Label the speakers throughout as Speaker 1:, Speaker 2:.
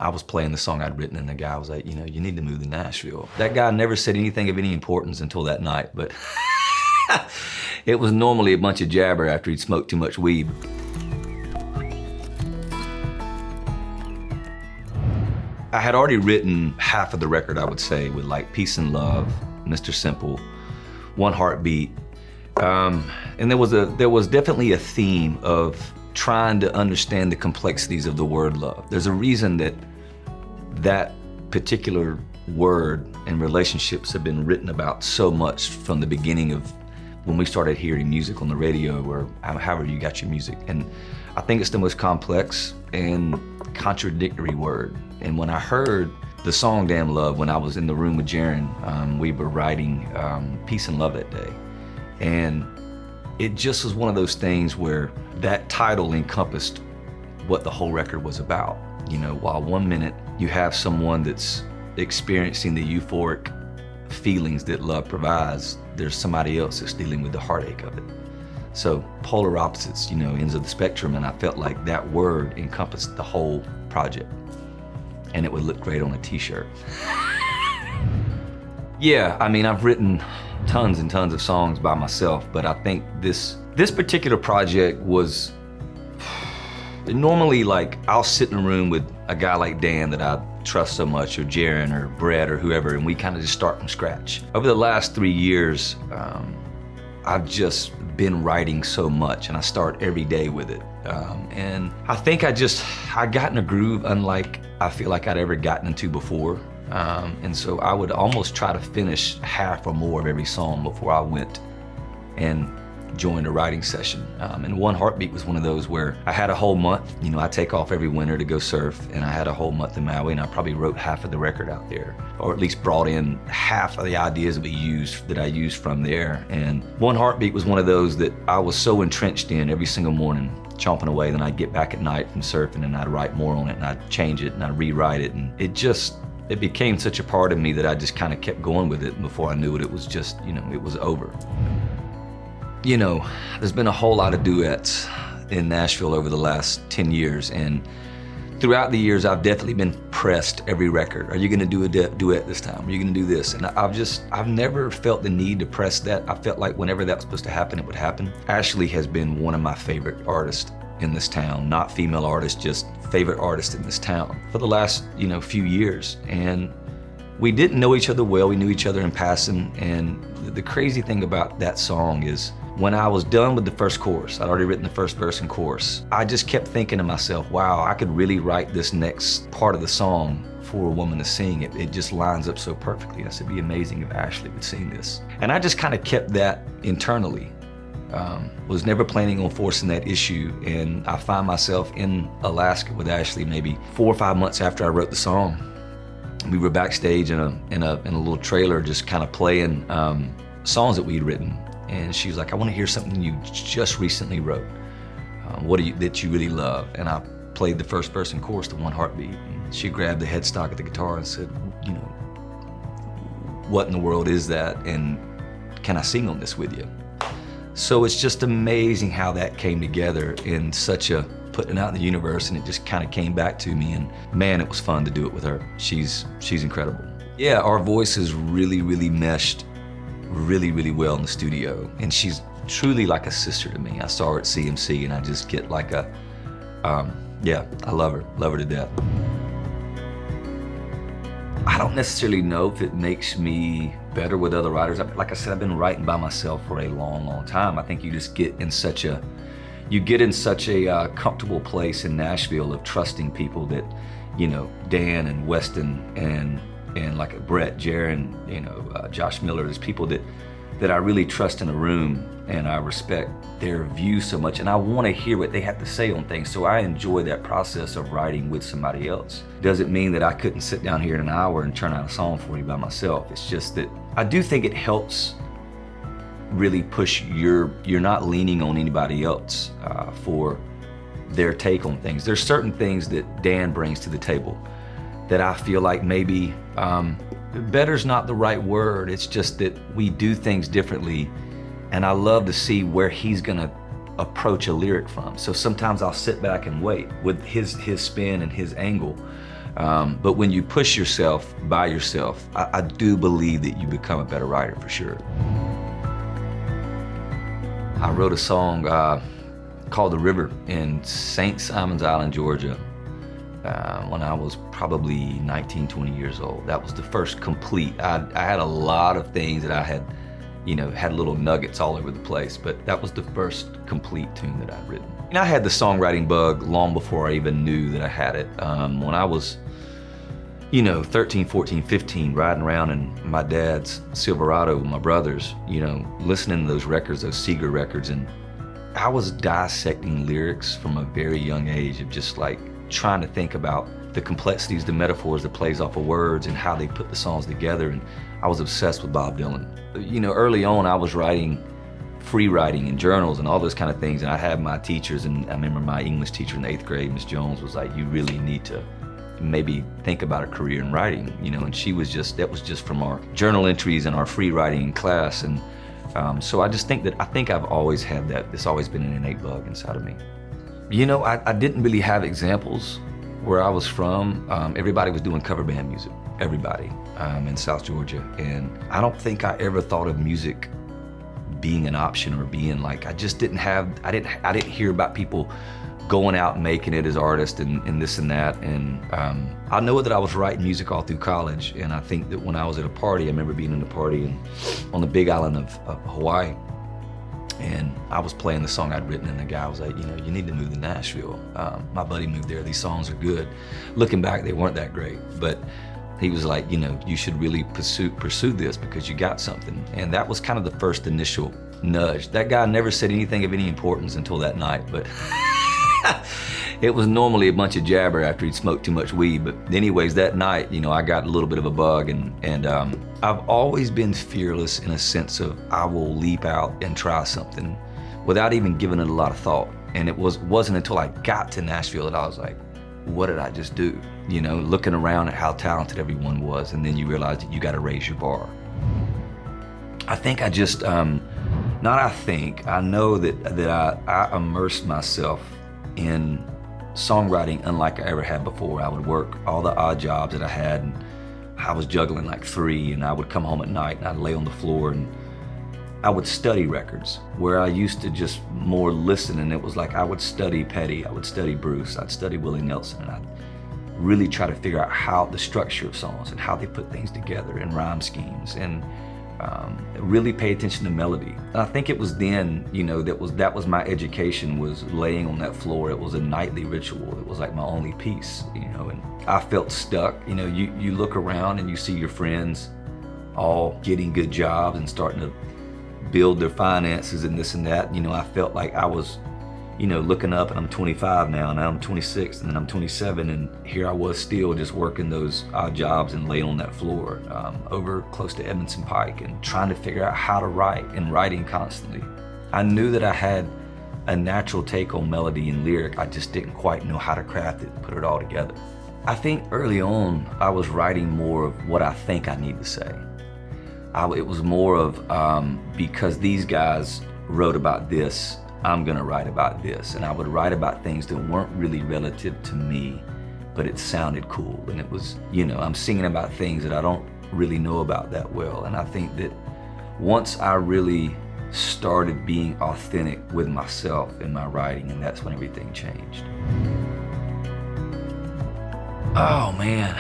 Speaker 1: I was playing the song I'd written and the guy was like, you know, you need to move to Nashville. That guy never said anything of any importance until that night, but it was normally a bunch of jabber after he'd smoked too much weed. I had already written half of the record, I would say, with like Peace and Love, Mr. Simple, One Heartbeat. And there was definitely a theme of trying to understand the complexities of the word love. There's a reason that that particular word and relationships have been written about so much from the beginning of when we started hearing music on the radio or however you got your music. And I think it's the most complex and contradictory word. And when I heard the song Damn Love, when I was in the room with Jaron, we were writing Peace and Love that day. And it just was one of those things where that title encompassed what the whole record was about. You know, while one minute you have someone that's experiencing the euphoric feelings that love provides, there's somebody else that's dealing with the heartache of it. So polar opposites, you know, ends of the spectrum, and I felt like that word encompassed the whole project. And it would look great on a t-shirt. Yeah, I mean, I've written tons and tons of songs by myself, but I think this particular project was, normally like I'll sit in a room with a guy like Dan that I trust so much, or Jaron or Brett or whoever, and we kind of just start from scratch. Over the last 3 years, I've just been writing so much, and I start every day with it. And I think I got in a groove unlike I feel like I'd ever gotten into before. And so I would almost try to finish half or more of every song before I went and joined a writing session. And One Heartbeat was one of those where I had a whole month. You know, I take off every winter to go surf, and I had a whole month in Maui, and I probably wrote half of the record out there, or at least brought in half of the ideas that I used from there. And One Heartbeat was one of those that I was so entrenched in every single morning, chomping away. Then I'd get back at night from surfing and I'd write more on it, and I'd change it and I'd rewrite it, and it became such a part of me that I just kind of kept going with it, and before I knew it, it was just, you know, it was over. You know, there's been a whole lot of duets in Nashville over the last 10 years, and throughout the years, I've definitely been pressed every record. Are you gonna do a duet this time? Are you gonna do this? And I've never felt the need to press that. I felt like whenever that was supposed to happen, it would happen. Ashley has been one of my favorite artists in this town, not female artist, just favorite artist in this town for the last, you know, few years. And we didn't know each other well, we knew each other in passing, and the crazy thing about that song is when I was done with the first chorus, I'd already written the first verse and chorus, I just kept thinking to myself, wow, I could really write this next part of the song for a woman to sing. It just lines up so perfectly. I said, it'd be amazing if Ashley would sing this. And I just kind of kept that internally. Was never planning on forcing that issue, and I find myself in Alaska with Ashley maybe 4 or 5 months after I wrote the song. We were backstage in a little trailer just kind of playing songs that we'd written, and she was like, I want to hear something you just recently wrote. That you really love? And I played the first verse and chorus to One Heartbeat, and she grabbed the headstock of the guitar and said, you know, what in the world is that, and can I sing on this with you? So it's just amazing how that came together in such a putting it out in the universe, and it just kind of came back to me, and man, it was fun to do it with her. She's incredible. Yeah, our voices really, really meshed really, really well in the studio, and she's truly like a sister to me. I saw her at CMC, and I just get like a, yeah, I love her to death. I don't necessarily know if it makes me better with other writers. Like I said, I've been writing by myself for a long, long time. I think you just get in such a comfortable place in Nashville of trusting people that, you know, Dan and Weston and like Brett, Jaron, you know, Josh Miller. There's people that I really trust in a room, and I respect their views so much, and I want to hear what they have to say on things. So I enjoy that process of writing with somebody else. Doesn't mean that I couldn't sit down here in an hour and turn out a song for you by myself. It's just that I do think it helps really push you're not leaning on anybody else for their take on things. There's certain things that Dan brings to the table that I feel like maybe better's not the right word. It's just that we do things differently, and I love to see where he's gonna approach a lyric from. So sometimes I'll sit back and wait with his spin and his angle. But when you push yourself by yourself, I do believe that you become a better writer for sure. I wrote a song called The River in St. Simons Island, Georgia, when I was probably 19, 20 years old. That was the first complete. I had a lot of things that I had, had little nuggets all over the place, but that was the first complete tune that I'd written. And I had the songwriting bug long before I even knew that I had it. When I was 13, 14, 15, riding around in my dad's Silverado with my brothers, listening to those records, those Seeger records, and I was dissecting lyrics from a very young age of just like trying to think about the complexities, the metaphors that plays off of words and how they put the songs together, and I was obsessed with Bob Dylan. Early on I was writing, free writing in journals and all those kind of things, and I had my teachers, and I remember my English teacher in the 8th grade, Miss Jones, was like, you really need to maybe think about a career in writing, and she was that was just from our journal entries and our free writing in class. And so I just think I've always had that. It's always been an innate bug inside of me. I didn't really have examples where I was from. Everybody was doing cover band music, everybody in South Georgia. And I don't think I ever thought of music being an option or being like, I didn't hear about people going out and making it as artists and this and that. And I know that I was writing music all through college, and I think that when I was at a party, I remember being in a party on the big island of Hawaii, and I was playing the song I'd written, and the guy was like, you need to move to Nashville. My buddy moved there, these songs are good. Looking back, they weren't that great, but he was like, you should really pursue this because you got something. And that was kind of the first initial nudge. That guy never said anything of any importance until that night, but it was normally a bunch of jabber after he'd smoked too much weed. But anyways, that night, I got a little bit of a bug, and I've always been fearless in a sense of I will leap out and try something without even giving it a lot of thought. And it wasn't until I got to Nashville that I was like, what did I just do? Looking around at how talented everyone was, and then you realize that you got to raise your bar. I think I just, I know that I immersed myself in songwriting unlike I ever had before. I would work all the odd jobs that I had, and I was juggling like 3, and I would come home at night and I'd lay on the floor and I would study records, where I used to just more listen, and it was like I would study Petty, I would study Bruce, I'd study Willie Nelson, and I'd really try to figure out how the structure of songs and how they put things together and rhyme schemes, and really pay attention to melody. And I think it was then, that was my education, was laying on that floor. It was a nightly ritual. It was like my only peace, and I felt stuck. You look around and you see your friends all getting good jobs and starting to build their finances and this and that. I felt like I was, looking up, and I'm 25 now, and I'm 26, and then I'm 27, and here I was still just working those odd jobs and laying on that floor over close to Edmondson Pike and trying to figure out how to write, and writing constantly. I knew that I had a natural take on melody and lyric. I just didn't quite know how to craft it and put it all together. I think early on I was writing more of what I think I need to say. It was more of because these guys wrote about this, I'm gonna write about this. And I would write about things that weren't really relative to me, but it sounded cool. And it was, I'm singing about things that I don't really know about that well. And I think that once I really started being authentic with myself in my writing, and that's when everything changed. Oh man,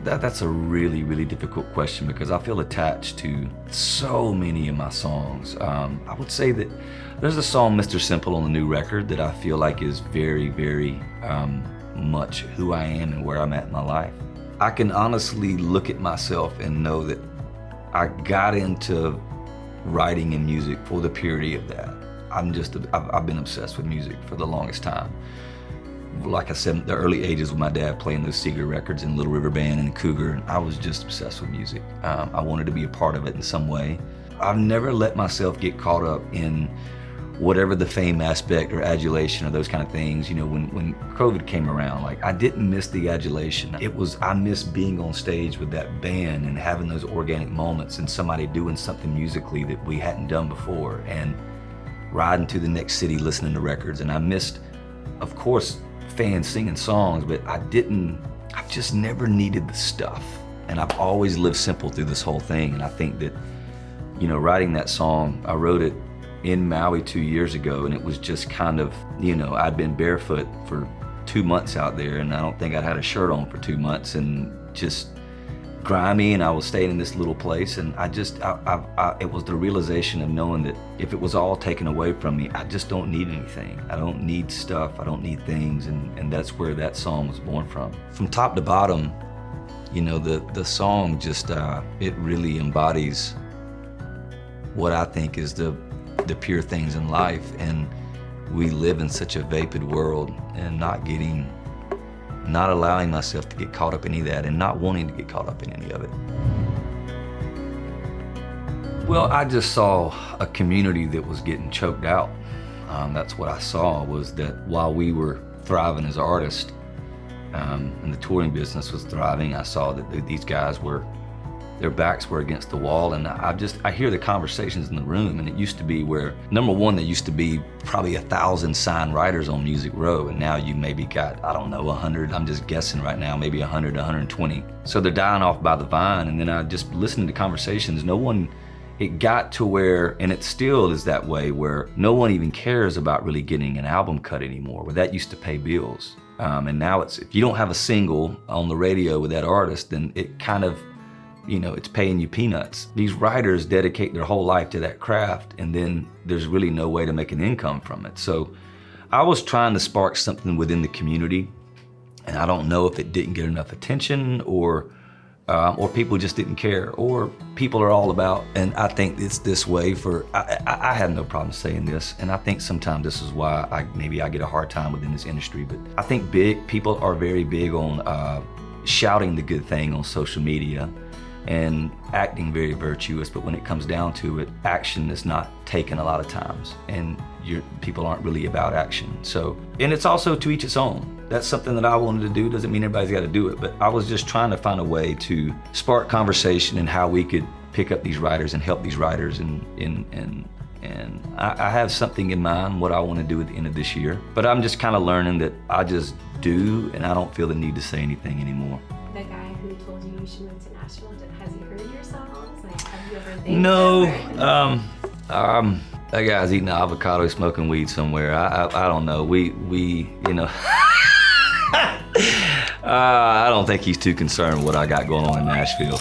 Speaker 1: that's a really, really difficult question because I feel attached to so many of my songs. I would say that there's a song, Mr. Simple, on the new record that I feel like is very, very much who I am and where I'm at in my life. I can honestly look at myself and know that I got into writing and music for the purity of that. I've been obsessed with music for the longest time. Like I said, the early ages with my dad playing those Seeger records and Little River Band and Cougar, and I was just obsessed with music. I wanted to be a part of it in some way. I've never let myself get caught up in whatever the fame aspect or adulation or those kind of things. When COVID came around, like, I didn't miss the adulation. I missed being on stage with that band and having those organic moments and somebody doing something musically that we hadn't done before, and riding to the next city listening to records. And I missed, of course, fan singing songs, but I've just never needed the stuff. And I've always lived simple through this whole thing. And I think that, you know, writing that song, I wrote it in Maui 2 years ago, and it was just kind of, you know, I'd been barefoot for 2 months out there, and I don't think I'd had a shirt on for 2 months, and just grimy, and I was staying in this little place, and it was the realization of knowing that if it was all taken away from me, I just don't need anything. I don't need stuff, I don't need things, and that's where that song was born from. From top to bottom, you know, the song just, it really embodies what I think is the pure things in life, and we live in such a vapid world, and not allowing myself to get caught up in any of that, and not wanting to get caught up in any of it. Well, I just saw a community that was getting choked out. That's what I saw, was that while we were thriving as artists, and the touring business was thriving, I saw that these guys their backs were against the wall, and I hear the conversations in the room, and it used to be where, number one, there used to be probably 1,000 signed writers on Music Row, and now you maybe got, I don't know, 100, I'm just guessing right now, maybe 100, 120. So they're dying off by the vine, and then I just listened to conversations, it got to where, and it still is that way, where no one even cares about really getting an album cut anymore, where that used to pay bills. And now if you don't have a single on the radio with that artist, then it kind of, you know, it's paying you peanuts. These writers dedicate their whole life to that craft, and then there's really no way to make an income from it. So I was trying to spark something within the community, and I don't know if it didn't get enough attention, or people just didn't care, or people are all about, and I think it's this way I have no problem saying this, and I think sometimes this is why maybe I get a hard time within this industry, but I think people are very big on shouting the good thing on social media, and acting very virtuous, but when it comes down to it, action is not taken a lot of times, and people aren't really about action. So, and it's also to each its own. That's something that I wanted to do, doesn't mean everybody's got to do it, but I was just trying to find a way to spark conversation and how we could pick up these writers and help these writers, and I have something in mind what I want to do at the end of this year, but I'm just kind of learning that I just do, and I don't feel the need to say anything anymore.
Speaker 2: The guy who told you should move to Nashville, has he heard your songs? Like, have you ever thanked
Speaker 1: No,
Speaker 2: him?
Speaker 1: That guy's eating avocado, smoking weed somewhere. I don't know. We you know, I don't think he's too concerned with what I got going on in Nashville.